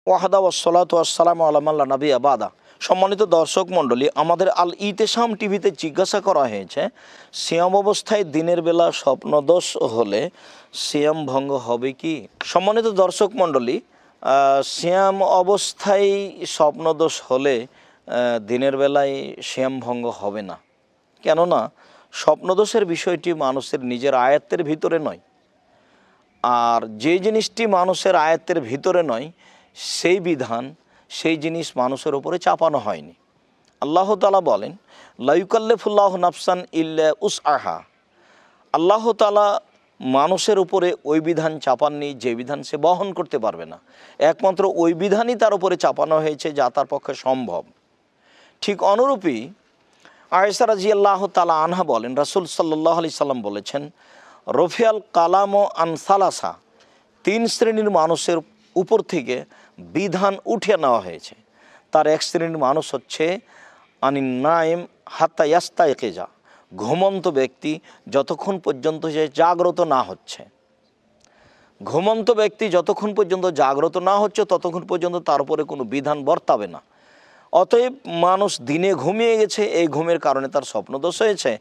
ওয়াহাদা ওয়াসসালাতু ওয়াসসালামু আলা মান লা নাবিয়্যা বাদা। সম্মানিত দর্শক মণ্ডলী, আমাদের আল ইতেসাম টিভিতে জিজ্ঞাসা করা হয়েছে, সিয়াম অবস্থায় দিনের বেলা স্বপ্নদোষ হলে সিয়াম ভঙ্গ হবে কি? সম্মানিত দর্শক মণ্ডলী, সিয়াম অবস্থায় স্বপ্নদোষ হলে দিনের বেলায় সিয়াম ভঙ্গ হবে না। কেননা স্বপ্নদোষের বিষয়টি মানুষের নিজের আয়ত্তের ভিতরে নয়, আর যে জিনিসটি মানুষের আয়ত্তের ভিতরে নয় সেই বিধান, সেই জিনিস মানুষের উপরে চাপানো হয়নি। আল্লাহ তাআলা বলেন, লা ইউকাল্লিফুল্লাহু নাফসান ইল্লা উসআহা। আল্লাহ তাআলা মানুষের উপরে ওই বিধান চাপাননি যে বিধান সে বহন করতে পারবে না। একমাত্র ওই বিধানই তার উপরে চাপানো হয়েছে যা তার পক্ষে সম্ভব। ঠিক অনুরূপী আয়েশা রাদিয়াল্লাহু তাআলা আনহা বলেন, রাসূল সাল্লাল্লাহু আলাইহি সাল্লাম বলেছেন, রফিয়াল কালাম আন সালাসা, 3 শ্রেণীর মানুষের উপর থেকে বিধান উঠিয়ে নেওয়া হয়েছে। তার এক শ্রেণীর মানুষ হচ্ছে আনিন নাইম হাত্তা ইয়াস্তাইকিজা, ঘুমন্ত ব্যক্তি যতক্ষণ পর্যন্ত সে জাগ্রত না হচ্ছে। ঘুমন্ত ব্যক্তি যতক্ষণ পর্যন্ত জাগ্রত না হচ্ছে ততক্ষণ পর্যন্ত তার উপরে কোনো বিধান বর্তাবে না। অতএব মানুষ দিনে ঘুমিয়ে গেছে, এই ঘুমের কারণে তার স্বপ্নদোষ হয়েছে,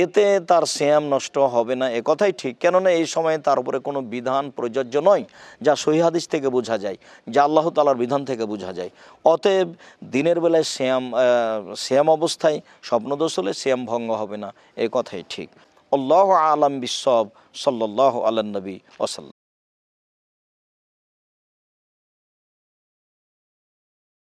এতে তার সিয়াম নষ্ট হবে না, এ কথাই ঠিক। কেননা এই সময়ে তার উপরে কোনো বিধান প্রযোজ্য নয়, যা সহিহ হাদিস থেকে বোঝা যায়, যা আল্লাহ তাআলার বিধান থেকে বোঝা যায়। অতএব দিনের বেলায় সিয়াম অবস্থায় স্বপ্নদোষ হলে সিয়াম ভঙ্গ হবে না, এ কথাই ঠিক। আল্লাহু আ'লাম বিস-সাওয়াব। সাল্লাল্লাহু আলান নবী ওয়াসাল্লাম।